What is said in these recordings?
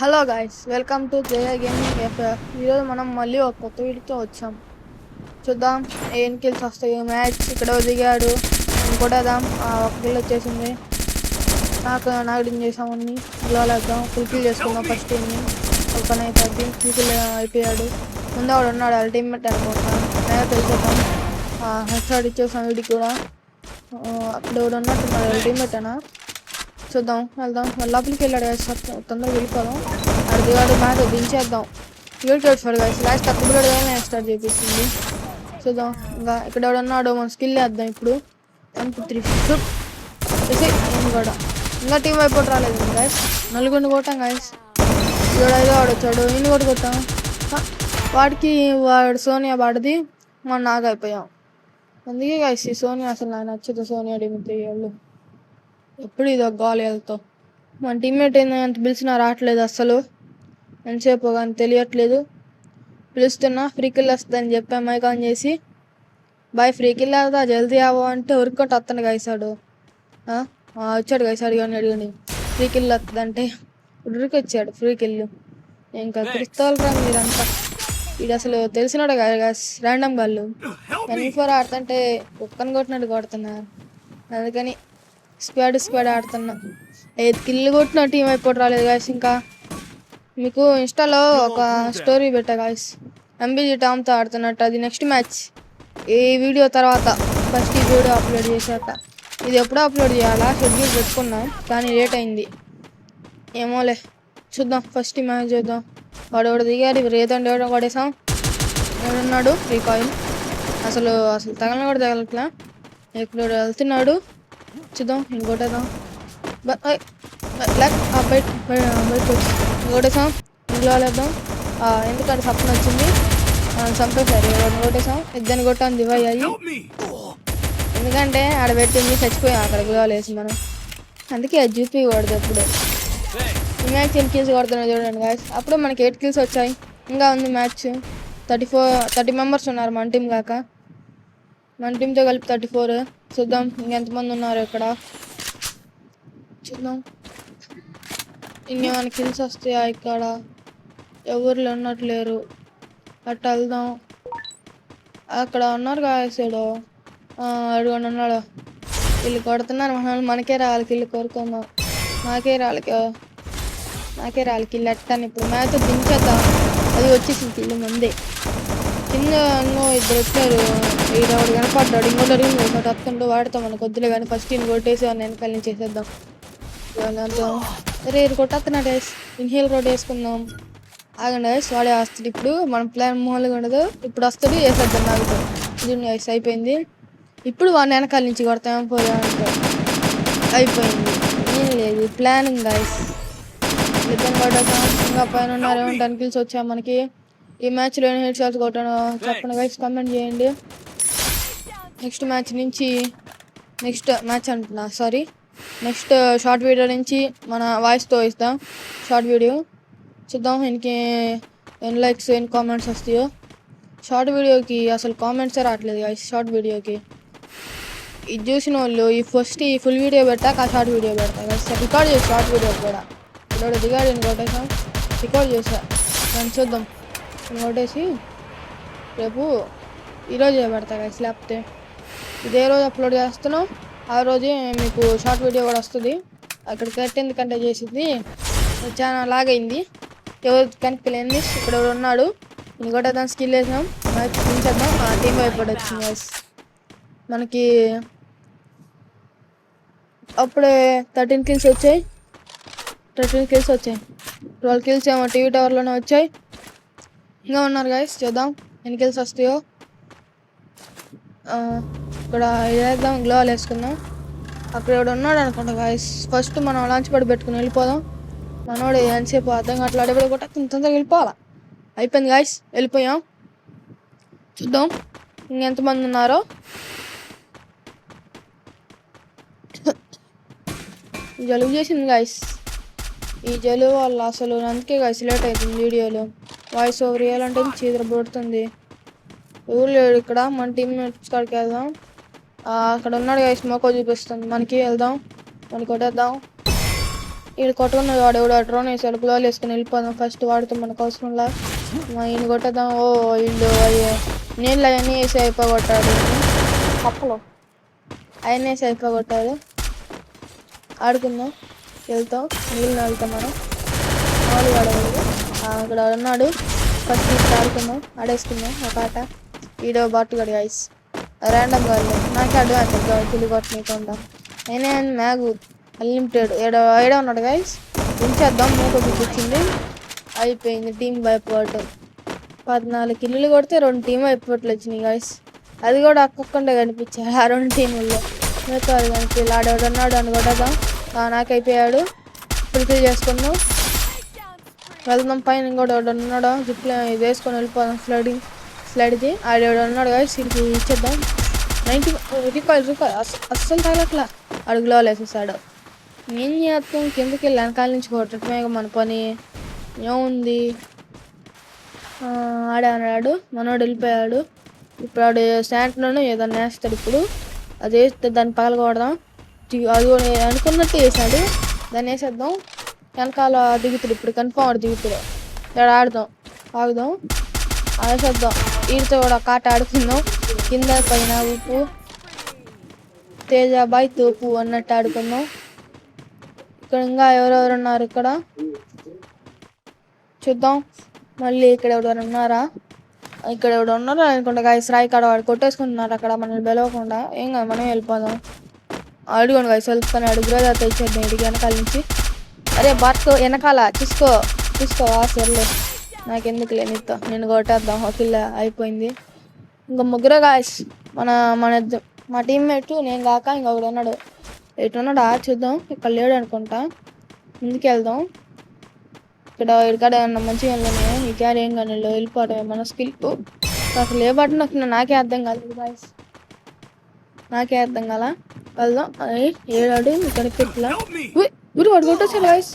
Hello guys, welcome to Jaya gaming FF. ఈరోజు మనం మళ్ళీ ఒక కొత్త వీడియోతో వచ్చాం. చూద్దాం ఏం కిల్స్ వస్తాయి. మ్యాచ్ ఇక్కడ దిగాడు కొట్టేద్దాం. ఒక కిల్ వచ్చేసింది. నాకు డిన్ చేసామని వేద్దాం. ఫుల్ కిల్ చేసుకుందాం. ఫస్ట్ టీమ్ని ఒక పని అయిపోద్ది. ఫుల్ కిల్ అయిపోయాడు. ముందు వాడు ఉన్నాడు, వాళ్ళ టీమ్మేట్ అనుకుంటా. నేనే తెలిసేద్దాం. హెడ్ షాట్ ఇచ్చేసాం వీడికి కూడా. అక్కడ ఎవడు ఉన్నట్టున్నాడు, వాళ్ళ టీమ్మేట్ అనా. చూద్దాం, వెళ్దాం. లోపలికి వెళ్ళాడు గాయస్. తొందరగా వెళ్ళిపోదాం. అడిగాడు మ్యాచ్ దించేద్దాం. వీడికి వచ్చాడు గాయస్. లాస్ట్ తక్కువ కానీ స్టార్ట్ చేపిస్తుంది. చూద్దాం. ఇంకా ఇక్కడ ఎవడన్నాడు, మనం స్కిల్ వేద్దాం ఇప్పుడు. 1 2 3 షూట్ వేసి కూడా ఇంకా టీం అయిపోయి రాలేదు గాయస్. నలుగురిని కొట్టాం గాయస్. ఏడైదో వాడు వచ్చాడు, ఇన్ని కూడా కొట్టాం. వాడు సోనియా వాడిది, మనం నాకు అయిపోయాం. అందుకే గాయస్ ఈ సోనియా అసలు నాకు నచ్చదు. సోనియా డిమిత్రి వాళ్ళు ఎప్పుడు ఇది ఒక గాలి వెళ్తాం. మన టీమ్మేట్ ఏంటంత పిలిచినా రావట్లేదు అస్సలు. ఎంతసేపు కానీ తెలియట్లేదు. పిలుస్తున్నా ఫ్రీ కిల్ వస్తుందని చెప్పా మైక్ ఆన్ చేసి. బాయ్ ఫ్రీ కిల్ అవుతా జల్దీ అవ్వ అంటే ఉరుక్కుంటూ వస్తాను గైసాడు. వచ్చాడు గైసాడు అడిగండి ఫ్రీ కిల్ వస్తుందంటే ఉరికి వచ్చాడు ఫ్రీ కిల్. ఇంకా పిలుస్తారా మీరంతా. ఇది అసలు తెలిసినాడు గాయస్, ర్యాండమ్ వాళ్ళు 24 ఆడుతుంటే ఒక్కని కొట్టినట్టు కొడుతున్నారు. అందుకని స్క్వాడ్ ఆడుతున్నా. 5 కిల్లు కొట్టిన టీం అయిపోయి రాలేదు గాయస్. ఇంకా మీకు ఇన్స్టాలో ఒక స్టోరీ పెట్టా గాయస్, ఎంబీజీ టామ్తో ఆడుతున్నట్టు. అది నెక్స్ట్ మ్యాచ్ ఈ వీడియో తర్వాత, ఫస్ట్ ఈ వీడియో అప్లోడ్ చేశాక. ఇది ఎప్పుడో అప్లోడ్ చేయాలా షెడ్యూల్ పెట్టుకున్నాం, కానీ లేట్ అయింది. ఏమోలే, చూద్దాం. ఫస్ట్ మ్యాచ్ చూద్దాం. వాడు దిగాడు. రేతండి కొడేసాం. ఎవడున్నాడు రీకాయిల్. అసలు తగలన కూడా తగలట్లా. ఇక్కడ వెళ్తున్నాడు. చూద్దాం ఇంకోటేద్దాం. బయటకు వచ్చి ఇంకోటేసాం. ఇంట్లో వేద్దాం. ఎందుకంటే సప్పన వచ్చింది, చంపేశారు. కొట్టేసాం. ఇద్దరిని కొట్టాం దివాయి అయ్యి. ఎందుకంటే ఆడ పెట్టింది చచ్చిపోయాం అక్కడ గ్లోవాల్ వేసి మనం. అందుకే అది చూపి కొడదు ఎప్పుడు. ఈ మ్యాచ్ 10 కిల్స్ కొడుతున్నాయి చూడండి గాయస్. అప్పుడే మనకి 8 కిల్స్ వచ్చాయి. ఇంకా ఉంది మ్యాచ్. 30 మెంబర్స్ ఉన్నారు మన టీం కాక. మన టీంతో కలిపి 34. చూద్దాం ఇంకెంతమంది ఉన్నారు ఇక్కడ. చూద్దాం ఇంకేమైనా కిల్స్ వస్తాయా ఇక్కడ. ఎవరు ఉన్నట్లేరు. అట్లా వెళ్దాం. అక్కడ ఉన్నారు కాసాడు. అడుగుని ఉన్నాడు. వీళ్ళు కొడుతున్నారు. మనకే రావాలి కిల్లు కోరుకుందాం. నాకే రాలి కిల్లు ఎట్టాను. ఇప్పుడు మ్యాచ్ దించేద్దాం. అది వచ్చేసింది కిల్లు ముందే. కింద ఇంకో ఇద్దరు వచ్చారు. ఈడవాడు కనపడ్డాడు. ఇంకోటి అడిగింది ఒకటి వస్తుండో వాడితో మనకు వద్దులే కానీ ఫస్ట్ ఈయన కొట్టేసి వెనకాల నుంచి చేసేద్దాం. అరే ఇది కొట్టేస్తున్నాడు గైస్. ఇన్హేల్ రోడ్ వేసుకుందాం. ఆగండి గైస్, వాడే వస్తాడు ఇప్పుడు. మనం ప్లాన్ మామూలుగా ఉండదు. ఇప్పుడు వస్తాడు, వేసేద్దాం. నాకు ఇది గైస్ అయిపోయింది. ఇప్పుడు వాడిని వెనకాల నుంచి కొడతాం. పోయామంటే అయిపోయింది. ఏం లేదు, ప్లానింగ్ గైస్. ఇద్దరు కొట్టేద్దాం. ఇంకా పైన ఉన్నారు. 10 కిల్స్ వచ్చాం మనకి. ఈ మ్యాచ్లో ఎన్ని హెడ్ షాట్స్ కొట్టానో చెప్పండి గైస్, కామెంట్ చేయండి. నెక్స్ట్ షార్ట్ వీడియో నుంచి మన వాయిస్తో ఇస్తాం షార్ట్ వీడియో. చూద్దాం ఎన్ని లైక్స్ ఎన్ని కామెంట్స్ వస్తాయో. షార్ట్ వీడియోకి అసలు కామెంట్సే రావట్లేదు గైస్. షార్ట్ వీడియోకి ఇది చూసిన వాళ్ళు ఈ ఫుల్ వీడియో పెట్టాక ఆ షార్ట్ వీడియో పెడతా గైస్. రికార్డ్ చేసి షార్ట్ వీడియో కూడా ఇప్పుడు దిగాడు కొట్టేసాం. రికార్డ్ చేసా దాన్ని చూద్దాం. కొట్టేసి రేపు ఈరోజే పెడతా గైస్. లేకపోతే ఇదే రోజు అప్లోడ్ చేస్తున్నాం, ఆ రోజే మీకు షార్ట్ వీడియో కూడా వస్తుంది. అక్కడ కట్టేందుకంటే చేసింది చాలా లాగైంది. ఎవరు కనిపించలేంది. ఇక్కడ ఎవరు ఉన్నాడు. ఇంకోటి దాన్ని స్కిల్ వేసాం. మ్యాచ్ దించేద్దాం. టీం అయిపోయి వచ్చింది గైస్ మనకి. అప్పుడే 13 కిల్స్ వచ్చాయి. 12 కిల్స్ ఏమో టీవీ టవర్లోనే వచ్చాయి. ఇంకా ఉన్నారు గైస్. చూద్దాం ఎన్ని కిల్స్ వస్తాయో. ఇక్కడ వేద్దాం. గ్లోవాల్ వేసుకుందాం. అక్కడ ఎవడు ఉన్నాడు అనుకుంటా గైస్. ఫస్ట్ మనం లాంచ్ పడి పెట్టుకుని వెళ్ళిపోదాం. మనోడు ఎంతసేపు అర్థం అట్లా అడగడ కూడా తొందరగా వెళ్ళిపోవాలా. అయిపోయింది గైస్, వెళ్ళిపోయాం. చూద్దాం ఇంకెంతమంది ఉన్నారో. జలుబు చేసింది గైస్. ఈ జలుబు వల్ల అసలు అందుకే గైస్ లేట్ అవుతుంది వీడియోలో. వాయిస్ ఓవర్ ఇవ్వాలంటే చీదర పడుతుంది. ఎవరు లేడు ఇక్కడ. మన టీం కాడికి వెళ్దాం. అక్కడ ఉన్నాడు గైస్. మోకో చూపిస్తుంది మనకి. వెళ్దాం, మనకి కొట్టేద్దాం. ఈడు కొట్టుకున్న వాడు ఎవడో డ్రోన్ వేసాడు, గ్లోల్ వేసుకుని వెళ్ళిపోదాం ఫస్ట్. వాడితో మనకు అవసరంలా ఈయన కొట్టేద్దాం. ఓ వీళ్ళు అయ్యే నీళ్ళు అవన్నీ వేసి అయిపోగొట్టాడు. కప్పలు అవన్నీ వేసి అయిపోగొట్టాడు. ఆడుకుందాం, వెళ్తాం, నీళ్ళు వెళ్తాం మనం. వాళ్ళు ఆడవాళ్ళు అక్కడ ఉన్నాడు. ఫస్ట్ ఇప్పుడు ఆడుకుందాం, ఆడేసుకుందాం ఒక ఆట. వీడియో బాటుగాడు గైస్, ర్యాండమ్ వాళ్ళు నాకే అడ్వాన్స్ కిల్లి కొట్టనీయకుండా. నేనే మ్యాగు అన్లిమిటెడ్ ఏడో ఉన్నాడు గైస్. ఉంచేద్దాం, మూక పిచ్చింది. అయిపోయింది టీం భయపడటం. 14 కిల్లులు కొడితే 2 టీం అయిపోట్లు వచ్చినాయి గైస్. అది కూడా అక్కకుండా కనిపించాయి ఆ 2 టీముల్లో. మిగతా కనిపించాలి. ఆడేవాడున్నాడు అని కొట్టేద్దాం. నాకు అయిపోయాడు. ఫుల్ఫిల్ చేసుకుందాం, వెళ్దాం. పైన ఇంకోటి ఉన్నాడు, జిప్లో ఇది వేసుకొని వెళ్ళిపోదాం. స్లైడ్ది ఆడేవాడు ఉన్నాడు గైస్. ఇది ఇచ్చేద్దాం. 90 రూపాయలు అస్సలు తగలట్లా. అడుగులో వేసేసాడు. ఏం చేస్తాం, కిందకి వెళ్ళి వెనకాల నుంచి కొట్టడమే మన పని. ఏముంది, ఆడాడు మనోడు వెళ్ళిపోయాడు. ఇప్పుడు ఆడు శాంట్లోనూ ఏదన్నా వేస్తాడు. ఇప్పుడు అది వేస్తే దాన్ని పగలకూడదాం. అది కూడా అనుకున్నట్టు వేసాడు. దాన్ని వేసేద్దాం. వెనకాల దిగుతాడు ఇప్పుడు, కన్ఫామ్ ఆడు దిగుతాడు. ఇక్కడ ఆడదాం, ఆగుదాం, వేసేద్దాం. వీటితో కూడా కాట ఆడుకుందాం. కింద పైన ఉప్పు తేజాబాయ్ తోపు అన్నట్టు ఆడుకుందాం. ఇక్కడ ఇంకా ఎవరెవరు ఉన్నారు ఇక్కడ చూద్దాం. మళ్ళీ ఇక్కడ ఎవరు ఉన్నారా, ఇక్కడ ఎవరు ఉన్నారా అనుకుంటా గాయస్. రాయి కాడ వాడు కొట్టేసుకుంటున్నారు అక్కడ మనల్ని పిలవకుండా. ఏం కాదు, మనం వెళ్ళిపోదాం. అడుగుండి గాయస్, వెళ్తున్నాడు. గురజాత ఇచ్చేద్దాం ఇడికి వెనకాల నుంచి. అరే బాట్కో వెనకాల చూసుకో సర్లే, నాకెందుకులే నీతో. నేను కొట్టేద్దాం. కిల్ల అయిపోయింది. ఇంకా ముగ్గురే గాయస్. మా టీమ్మేట్ నేను కాక ఇంకొకడు ఉన్నాడు. ఎటున్నాడా చూద్దాం. ఇక్కడ లేడు అనుకుంటా. ముందుకు వెళ్దాం. ఇక్కడ ఏమన్నా మంచిగా వెళ్ళనే ఈ క్యారీ ఏం కానీ వెళ్ళిపోవడం మన స్కిల్. అసలు ఏ బట్టన్ వస్తున్నా నాకే అర్థం కాలేదు గాయస్, నాకే అర్థం కాల. వెళ్దాం. ఏడాడు కనిపించలా. వాడు కొట్టేసాడు గాయస్.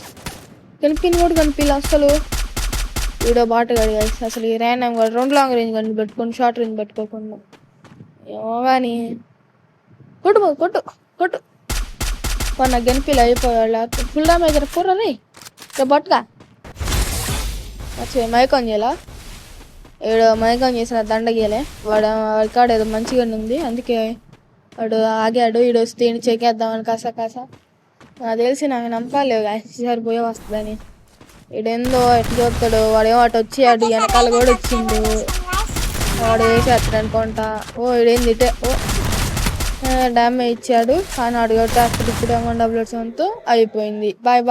కనిపించలే అసలు. వీడియో బాటగాడు గాయస్. అసలు ఈ ర్యాండమ్ కూడా 2 లాంగ్ రేంజ్ కానీ పెట్టుకొని షార్ట్ రేంజ్ పెట్టుకోకుండా ఏమో కానీ కొట్టు నాకు గనిపిల్ అయిపోయాడు. ఫుల్ డ్యామేజ్ కూరని బట్టుగా మైకం చేయాల. ఏడో మైకం చేసిన దండగీయలే. వాడు కాడ ఏదో మంచిగా ఉంది, అందుకే వాడు ఆగాడు. ఈడు వస్తే చెక్కేద్దామని కాసా నాకు తెలిసి నాకు నమ్మకాలేవు ఈసారి పోయే వస్తుందని. ఈడేందో ఎట్లా చూస్తాడు. వాడేమో అటు వచ్చాడు, వెనకాల కూడా వచ్చిండు. వాడు వేసేస్తాడు అనుకుంటా. ఈడేంది ఇటే డ్యామేజ్ ఇచ్చాడు. కానీ వాడు కొట్టేస్తాడు. ఇప్పుడు ఏమో డబుల్ అయిపోయింది. బాయ్.